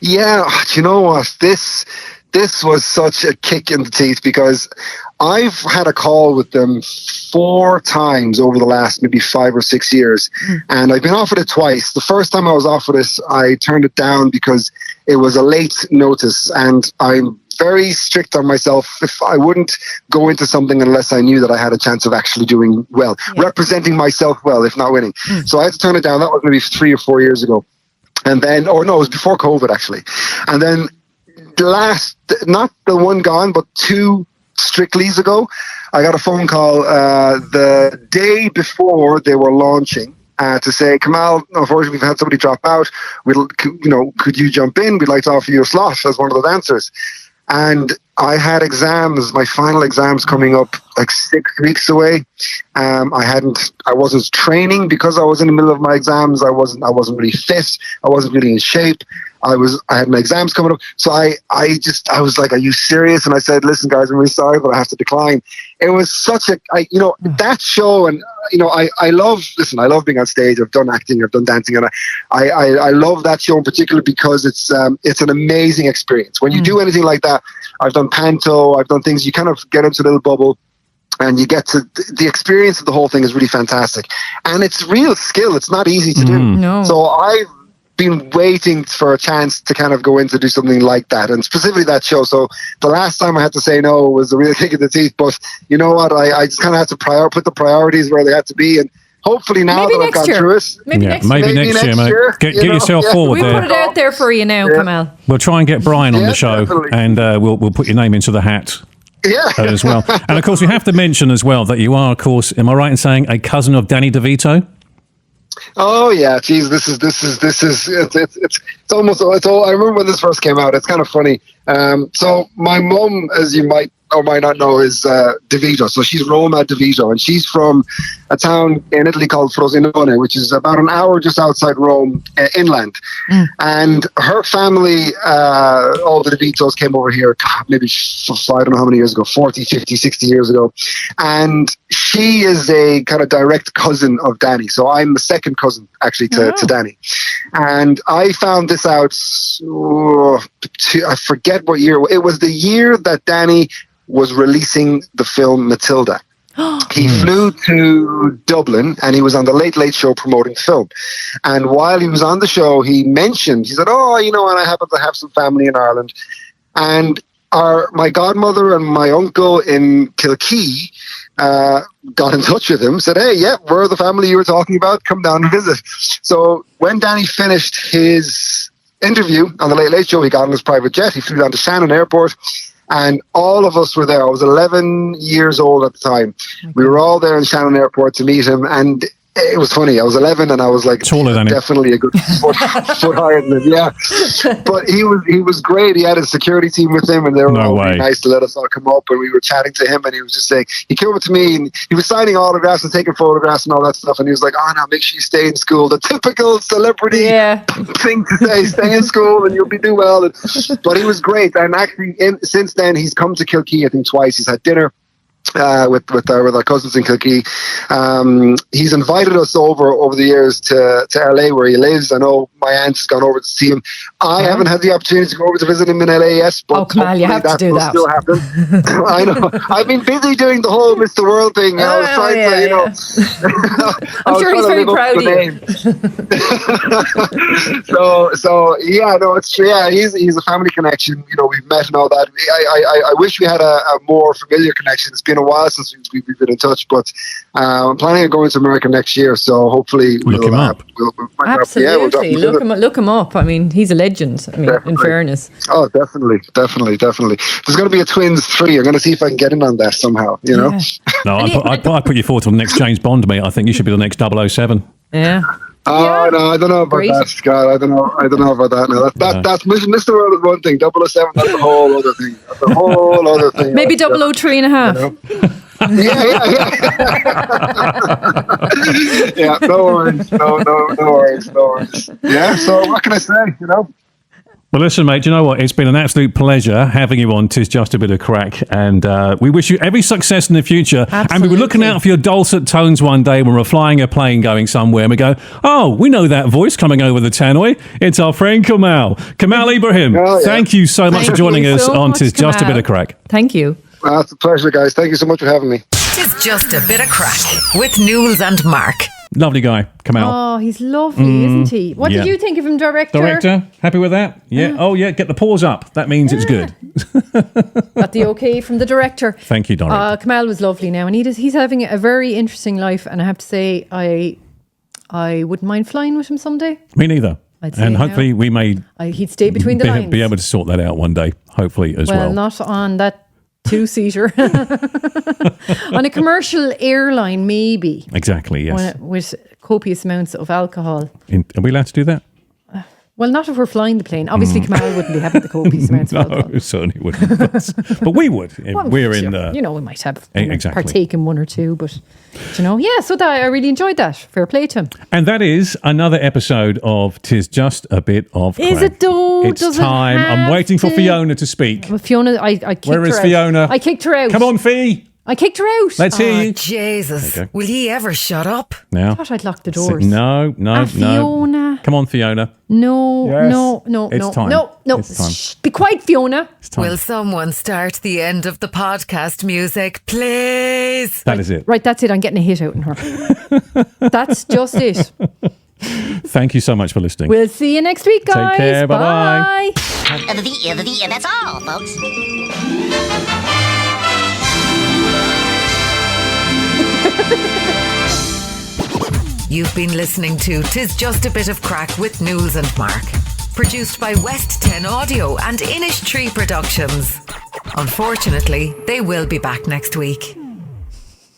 Yeah, do you know what? This was such a kick in the teeth, because I've had a call with them 4 times over the last maybe 5 or 6 years, and I've been offered it twice. The first time I was offered it, I turned it down because it was a late notice, and I'm very strict on myself. If I wouldn't go into something unless I knew that I had a chance of actually doing well, representing myself well, if not winning. So I had to turn it down. That was maybe 3 or 4 years ago. And then, it was before COVID actually. And then not the one gone, but 2 Strictly's ago, I got a phone call the day before they were launching to say, Kamal, unfortunately we've had somebody drop out. Could you jump in? We'd like to offer you a slot as one of the dancers. And I had exams, my final exams coming up like 6 weeks away. I wasn't training because I was in the middle of my exams. I wasn't really fit. I wasn't really in shape. I had my exams coming up. So I was like, are you serious? And I said, listen, guys, I'm really sorry, but I have to decline. It was such that show. And, I love being on stage. I've done acting, I've done dancing. And I love that show in particular because it's an amazing experience. When you do anything like that, I've done panto, I've done things, you kind of get into a little bubble. And you get to the experience of the whole thing is really fantastic, and it's real skill. It's not easy to do. No. So I've been waiting for a chance to kind of go in to do something like that, and specifically that show. So the last time I had to say no was a real kick in the teeth. But you know what? I just kind of had to put the priorities where they had to be, and hopefully now Maybe that I've next gone year. through it, Maybe next year. Maybe next year, mate. Get yourself forward We there. put it out there for you now, Kamal. We'll try and get Brian on the show, definitely. and we'll put your name into the hat. As well. And of course, we have to mention as well that you are, of course, am I right in saying, a cousin of Danny DeVito? Oh yeah, geez, it's almost I remember when this first came out. It's kind of funny. So my mum, as you might or might not know, is DeVito. So she's Roma DeVito, and she's from a town in Italy called Frosinone, which is about an hour just outside Rome, inland. And her family, all the DeVitos came over here, maybe, I don't know how many years ago, 40, 50, 60 years ago. And she is a kind of direct cousin of Danny. So I'm the second cousin, actually, to Danny. And I found this out, I forget what year. It was the year that Danny was releasing the film Matilda. He flew to Dublin and he was on the Late Late Show promoting the film. And while he was on the show, he said, and I happen to have some family in Ireland. And my godmother and my uncle in Kilkee got in touch with him, said, hey, yeah, we're the family you were talking about. Come down and visit. So when Danny finished his interview on the Late Late Show, he got on his private jet. He flew down to Shannon Airport. And all of us were there. I was 11 years old at the time. We were all there in Shannon Airport to meet him. And it was funny. I was 11 and I was like taller than definitely a good foot higher than him. Yeah. But he was great. He had a security team with him and they were all really nice to let us all come up, and we were chatting to him and he was just saying, he came up to me and he was signing autographs and taking photographs and all that stuff, and he was like, no, make sure you stay in school. The typical celebrity thing to say, stay in school and you'll do well. But he was great. And actually since then he's come to Kilkee, I think twice. He's had dinner with our cousins in Kilkee. He's invited us over the years to LA where he lives. I know my aunt has gone over to see him. I haven't had the opportunity to go over to visit him in LA, but Kamal, you have to do that. Still happen. I know. I've been busy doing the whole Mr. World thing. I was trying to, I'm sure he's very proud of you. so yeah, no, it's true. Yeah, he's a family connection. We've met and all that. I wish we had a more familiar connection. It's been a while since we've been in touch, but I'm planning on going to America next year, so hopefully look him up. Absolutely, look him up. I mean, he's a legend. I mean, in fairness. Oh, definitely. There's going to be a Twins 3. I'm going to see if I can get in on that somehow. No, I'd put you forward to the next James Bond, mate. I think you should be the next 007. Yeah. Oh no, I don't know about that, Scott. I don't know about that. No, that's Mr. World is one thing. 007, that's a whole other thing. Maybe 003 and a half. Yeah. No worries. Yeah. So what can I say? Well, listen, mate, do you know what? It's been an absolute pleasure having you on. 'Tis just a bit of crack. And we wish you every success in the future. Absolutely. And we were looking out for your dulcet tones one day when we're flying a plane going somewhere. And we go, we know that voice coming over the tannoy. It's our friend Kamal Ibrahim. Oh, yeah. Thank you so much for joining us on 'Tis Just a Bit of Crack. Thank you. It's a pleasure, guys. Thank you so much for having me. 'Tis just a bit of crack with Nules and Mark. Lovely guy, Kamal. Oh, he's lovely, isn't he? What did you think of him, director? Director, happy with that? Yeah. Oh, yeah. Get the paws up. That means it's good. Got the okay from the director. Thank you, director. Kamal was lovely now, and he's having a very interesting life. And I have to say, I wouldn't mind flying with him someday. Me neither. And hopefully we may he'd stay between the lines. Be able to sort that out one day, hopefully as well. Well, not on that two-seater. On a commercial airline, maybe. Exactly, yes. With copious amounts of alcohol. Are we allowed to do that? Well, not if we're flying the plane. Obviously, Kamal wouldn't be having the copious amounts of alcohol. No, certainly wouldn't. But we would. If Well, we're sure. in the... You know, we might have Exactly. partake in one or two, but so that I really enjoyed that. Fair play to him. And that is another episode of 'Tis Just a Bit of Craic. Is it though? It's Does it time. I'm have waiting for to? Fiona to speak. Well, Fiona, I kicked Where her is out. Fiona? I kicked her out. Come on, Fee. I kicked her out. Let's hear Oh, you. Jesus. Okay. Will ye ever shut up? Now. I thought I'd locked the doors. No. Fiona. Come on, Fiona. No, Yes. no. It's time. No. It's time. Shh, be quiet, Fiona. It's time. Will someone start the end of the podcast music, please? That is it. Right, that's it. I'm getting a hit out in her. That's just it. Thank you so much for listening. We'll see you next week, guys. care. Bye-bye. Bye. That's all, folks. You've been listening to 'Tis Just a Bit of Crack with Nules and Mark. Produced by West 10 Audio and Inish Tree Productions. Unfortunately, they will be back next week.